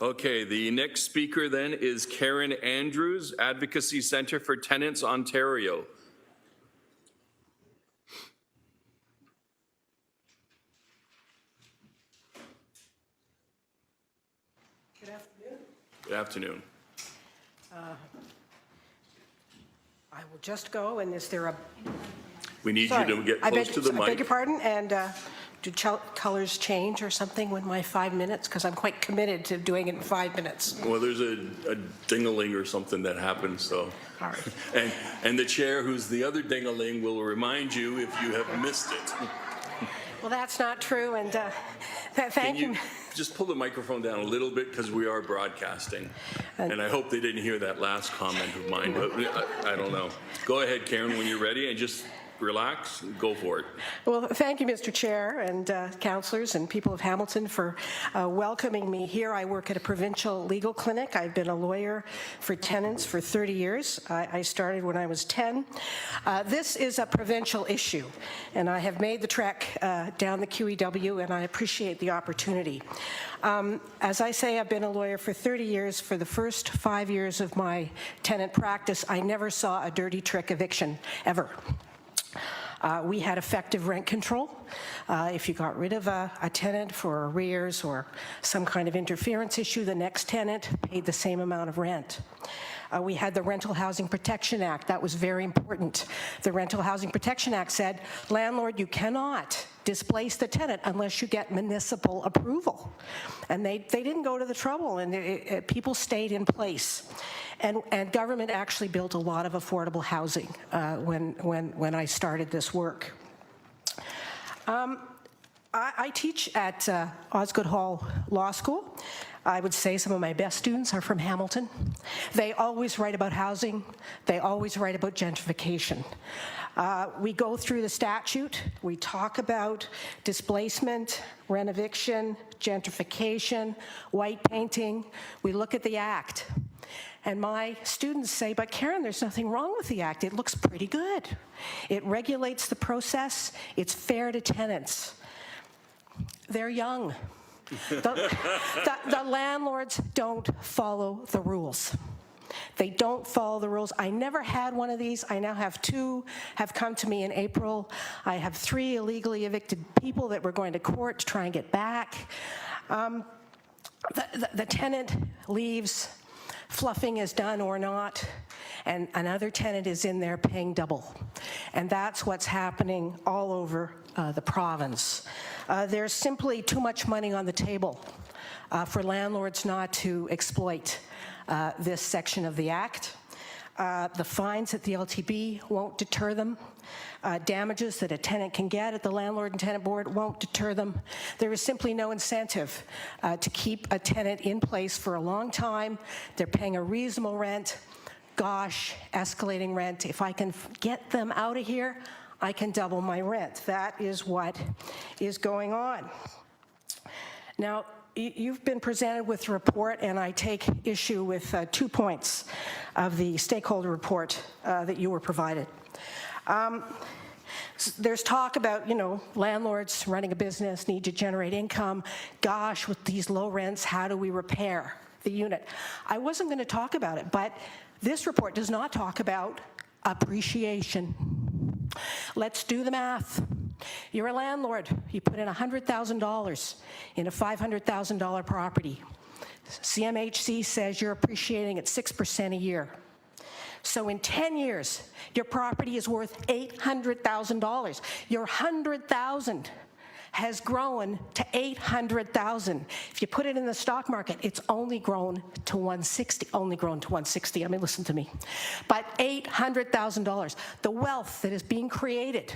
Okay, the next speaker then is Karen Andrews, Advocacy Centre for Tenants, Ontario. Good afternoon. Good afternoon. I will just go, and is there a... We need you to get close to the mic. I beg your pardon, and do colors change or something with my 5 minutes? Because I'm quite committed to doing it in 5 minutes. Well, there's a ding-a-ling or something that happens, so. All right. And the chair, who's the other ding-a-ling, will remind you if you have missed it. Well, that's not true, and thank you. Just pull the microphone down a little bit because we are broadcasting. And I hope they didn't hear that last comment of mine, but I don't know. Go ahead, Karen, when you're ready, and just relax and go for it. Well, thank you, Mr. Chair, and councillors and people of Hamilton for welcoming me here. I work at a provincial legal clinic. I've been a lawyer for tenants for 30 years. I started when I was 10. This is a provincial issue, and I have made the trek down the QEW, and I appreciate the opportunity. As I say, I've been a lawyer for 30 years. For the first 5 years of my tenant practice, I never saw a dirty trick eviction, ever. We had effective rent control. If you got rid of a tenant for arrears or some kind of interference issue, the next tenant paid the same amount of rent. We had the Rental Housing Protection Act. That was very important. The Rental Housing Protection Act said, landlord, you cannot displace the tenant unless you get municipal approval. And they didn't go to the trouble, and people stayed in place. And government actually built a lot of affordable housing when I started this work. I teach at Osgoode Hall Law School. I would say some of my best students are from Hamilton. They always write about housing. They always write about gentrification. We go through the statute. We talk about displacement, rent eviction, gentrification, white painting. We look at the Act. And my students say, but Karen, there's nothing wrong with the Act. It looks pretty good. It regulates the process. It's fair to tenants. They're young. The landlords don't follow the rules. They don't follow the rules. I never had one of these. I now have 2 have come to me in April. I have 3 illegally evicted people that were going to court to try and get back. The tenant leaves, fluffing is done or not, and another tenant is in there paying double. And that's what's happening all over the province. There's simply too much money on the table for landlords not to exploit this section of the Act. The fines at the LTB won't deter them. Damages that a tenant can get at the Landlord and Tenant Board won't deter them. There is simply no incentive to keep a tenant in place for a long time. They're paying a reasonable rent. Gosh, escalating rent. If I can get them out of here, I can double my rent. That is what is going on. Now, you've been presented with a report, and I take issue with 2 points of the stakeholder report that you were provided. There's talk about, landlords running a business need to generate income. Gosh, with these low rents, how do we repair the unit? I wasn't going to talk about it, but this report does not talk about appreciation. Let's do the math. You're a landlord. You put in $100,000 in a $500,000 property. CMHC says you're appreciating at 6% a year. So in 10 years, your property is worth $800,000. Your $100,000 has grown to $800,000. If you put it in the stock market, it's only grown to $160. I mean, listen to me. But $800,000, the wealth that is being created,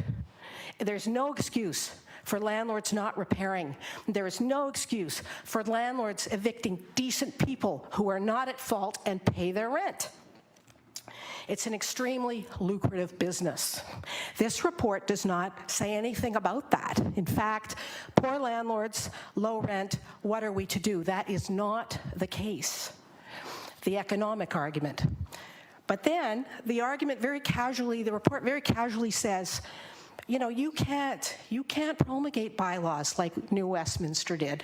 there's no excuse for landlords not repairing. There is no excuse for landlords evicting decent people who are not at fault and pay their rent. It's an extremely lucrative business. This report does not say anything about that. In fact, poor landlords, low rent, what are we to do? That is not the case. The economic argument. But then the argument very casually, the report very casually says, you can't promulgate bylaws like New Westminster did.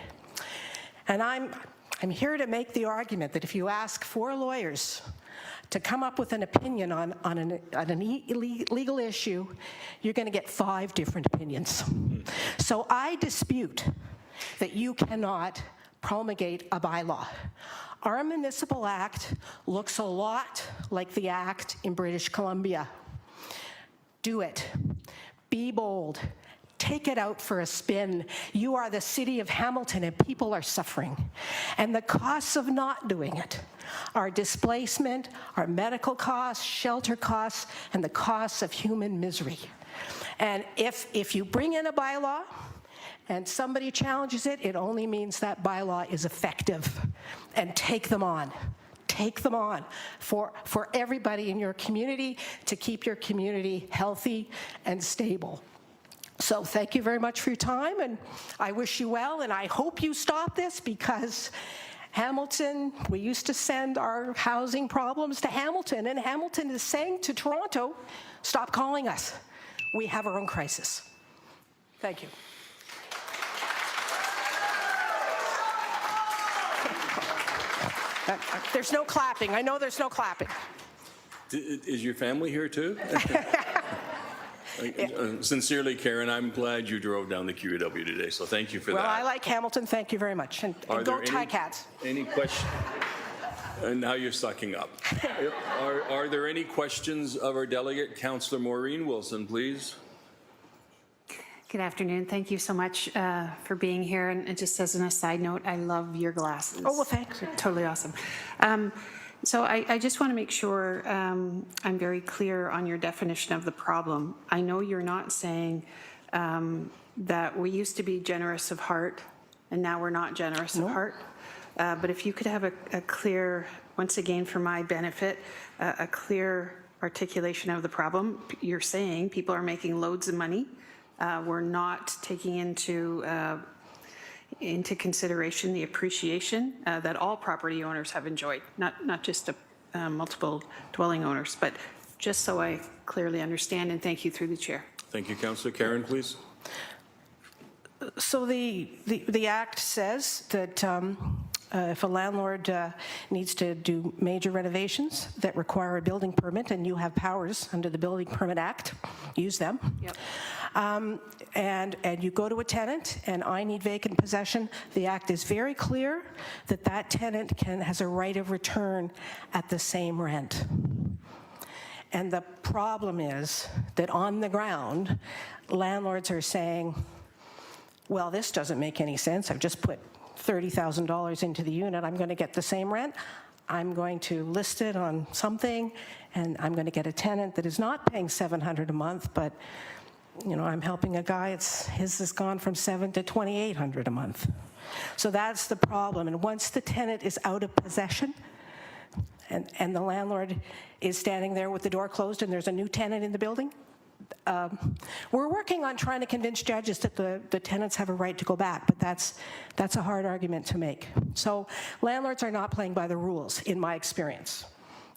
And I'm here to make the argument that if you ask 4 lawyers to come up with an opinion on an legal issue, you're going to get 5 different opinions. So I dispute that you cannot promulgate a bylaw. Our municipal act looks a lot like the act in British Columbia. Do it. Be bold. Take it out for a spin. You are the city of Hamilton and people are suffering. And the costs of not doing it are displacement, our medical costs, shelter costs, and the costs of human misery. And if you bring in a bylaw and somebody challenges it, it only means that bylaw is effective. And take them on. Take them on for everybody in your community to keep your community healthy and stable. So thank you very much for your time, and I wish you well, and I hope you stop this, because Hamilton, we used to send our housing problems to Hamilton, and Hamilton is saying to Toronto, stop calling us. We have our own crisis. Thank you. There's no clapping. I know there's no clapping. Is your family here too? Sincerely, Karen, I'm glad you drove down the QEW today, so thank you for that. Well, I like Hamilton. Thank you very much. And go Ticats. Any questions? And now you're sucking up. Are there any questions of our delegate? Councillor Maureen Wilson, please. Good afternoon. Thank you so much for being here. And just as an aside note, I love your glasses. Oh, well, thanks. They're totally awesome. So I just want to make sure I'm very clear on your definition of the problem. I know you're not saying that we used to be generous of heart and now we're not generous of heart. But if you could have a clear, once again for my benefit, a clear articulation of the problem. You're saying people are making loads of money. We're not taking into consideration the appreciation that all property owners have enjoyed, not just multiple dwelling owners, but just so I clearly understand, and thank you through the chair. Thank you, Councillor. Karen, please. So the Act says that if a landlord needs to do major renovations that require a building permit, and you have powers under the Building Permit Act, use them. Yep. And you go to a tenant and I need vacant possession, the Act is very clear that that tenant has a right of return at the same rent. And the problem is that on the ground, landlords are saying, well, this doesn't make any sense. I've just put $30,000 into the unit. I'm going to get the same rent. I'm going to list it on something, and I'm going to get a tenant that is not paying $700 a month, but you know, I'm helping a guy, his has gone from $700 to $2,800 a month. So that's the problem. And once the tenant is out of possession, and the landlord is standing there with the door closed and there's a new tenant in the building, we're working on trying to convince judges that the tenants have a right to go back, but that's a hard argument to make. So landlords are not playing by the rules, in my experience.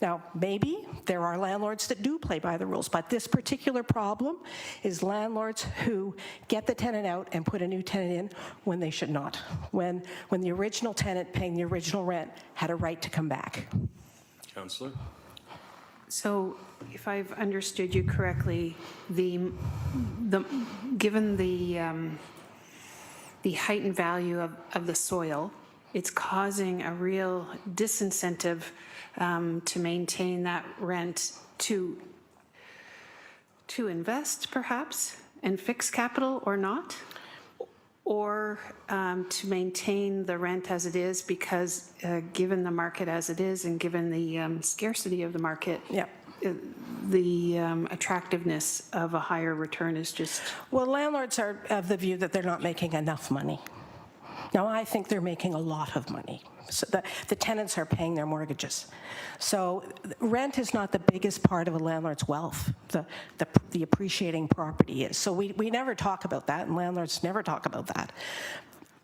Now, maybe there are landlords that do play by the rules, but this particular problem is landlords who get the tenant out and put a new tenant in when they should not, when the original tenant paying the original rent had a right to come back. Councillor? So if I've understood you correctly, given the heightened value of the soil, it's causing a real disincentive to maintain that rent, to invest perhaps and fix capital or not, or to maintain the rent as it is, because given the market as it is and given the scarcity of the market, yeah. The attractiveness of a higher return is just... Well, landlords are of the view that they're not making enough money. Now, I think they're making a lot of money. So the tenants are paying their mortgages. So rent is not the biggest part of a landlord's wealth. The appreciating property is. So we never talk about that, and landlords never talk about that.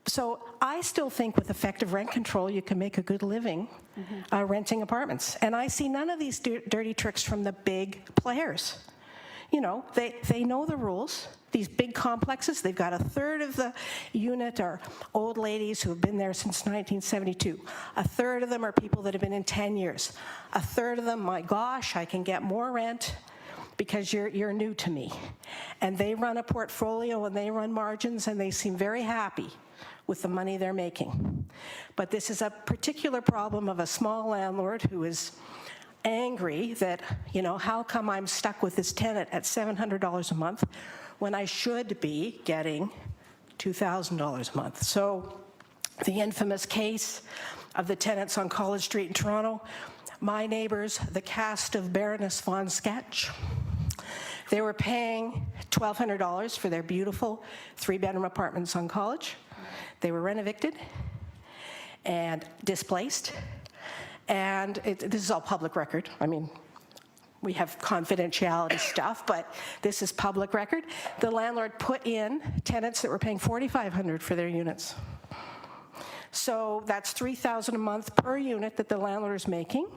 So I still think with effective rent control, you can make a good living renting apartments. And I see none of these dirty tricks from the big players. You know, they know the rules. these big complexes, they've got a third of the unit are old ladies who have been there since 1972. A third of them are people that have been in 10 years. A third of them, my gosh, I can get more rent because you're new to me. And they run a portfolio and they run margins and they seem very happy with the money they're making. But this is a particular problem of a small landlord who is angry that, you know, how come I'm stuck with this tenant at $700 a month when I should be getting $2,000 a month. So the infamous case of the tenants on College Street in Toronto, my neighbors, the cast of Baroness von Sketch, they were paying $1,200 for their beautiful 3-bedroom apartments on College. They were rent-evicted and displaced. And this is all public record. I mean, we have confidentiality stuff, but this is public record. The landlord put in tenants that were paying $4,500 for their units. So that's $3,000 a month per unit that the landlord is making.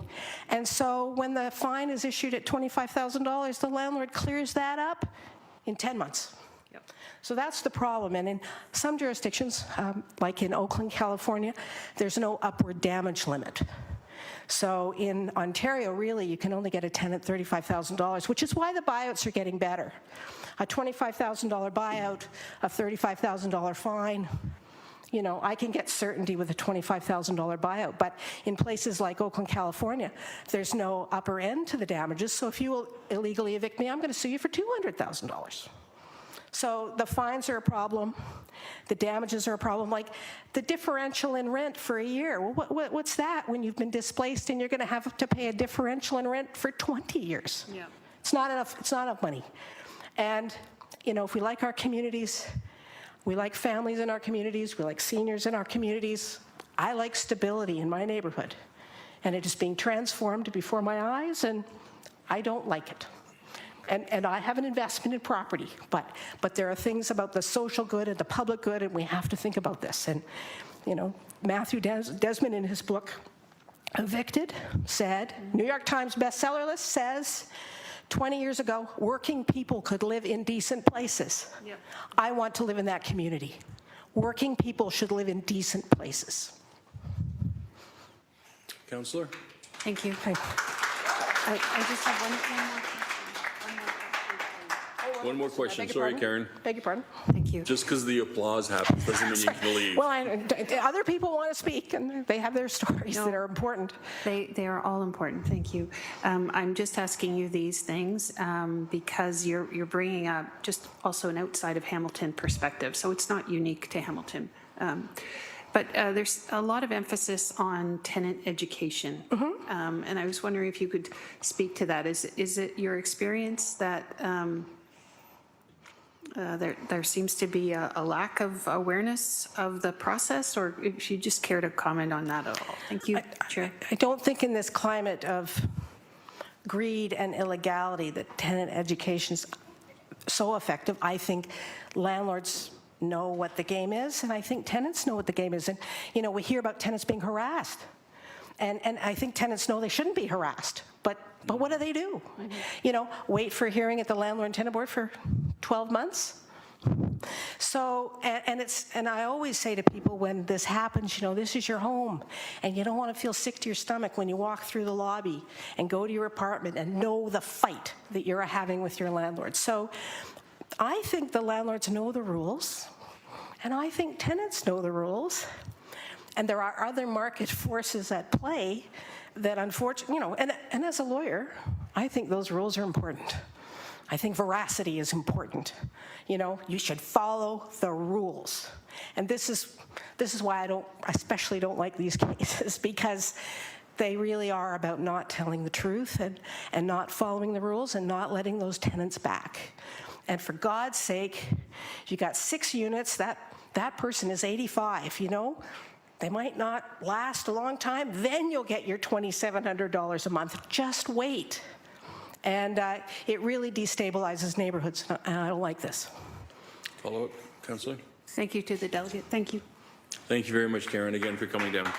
And so when the fine is issued at $25,000, the landlord clears that up in 10 months. Yep. So that's the problem. And in some jurisdictions, like in Oakland, California, there's no upward damage limit. So in Ontario, really, you can only get a tenant $35,000, which is why the buyouts are getting better. A $25,000 buyout, a $35,000 fine, you know, I can get certainty with a $25,000 buyout. But in places like Oakland, California, there's no upper end to the damages. So if you will illegally evict me, I'm going to sue you for $200,000. So the fines are a problem. The damages are a problem. Like the differential in rent for a year. Well, what's that when you've been displaced and you're going to have to pay a differential in rent for 20 years? Yeah. It's not enough. It's not enough money. And, you know, if we like our communities, we like families in our communities, we like seniors in our communities. I like stability in my neighborhood. And it is being transformed before my eyes, and I don't like it. And I have an investment in property, but there are things about the social good and the public good, and we have to think about this. And, you know, Matthew Desmond in his book, Evicted, said, New York Times bestseller list says, 20 years ago, working people could live in decent places. Yep. I want to live in that community. Working people should live in decent places. Councillor? Thank you. I just have one more. One more question. Sorry, Karen. Beg your pardon? Thank you. Just because the applause happens doesn't mean you can leave. Well, other people want to speak, and they have their stories that are important. They are all important. Thank you. I'm just asking you these things because you're bringing up just also an outside of Hamilton perspective. So it's not unique to Hamilton. But there's a lot of emphasis on tenant education. Mm-hmm. And I was wondering if you could speak to that. Is it your experience that there seems to be a lack of awareness of the process, or if you just care to comment on that at all? Thank you, Chair. I don't think in this climate of greed and illegality that tenant education is so effective. I think landlords know what the game is, and I think tenants know what the game is. And, you know, we hear about tenants being harassed. And I think tenants know they shouldn't be harassed. But what do they do? Mm-hmm. You know, wait for a hearing at the Landlord and Tenant Board for 12 months? So, and I always say to people when this happens, you know, this is your home, and you don't want to feel sick to your stomach when you walk through the lobby and go to your apartment and know the fight that you're having with your landlord. So I think the landlords know the rules, and I think tenants know the rules. And there are other market forces at play that unfortunately, you know, and as a lawyer, I think those rules are important. I think veracity is important. You know, you should follow the rules. And this is why I especially don't like these cases, because they really are about not telling the truth and not following the rules and not letting those tenants back. And for God's sake, you got 6 units, that person is 85, you know? They might not last a long time. Then you'll get your $2,700 a month. Just wait. And it really destabilizes neighborhoods, and I don't like this. Follow up, Councillor? Thank you to the delegate. Thank you. Thank you very much, Karen, again for coming down.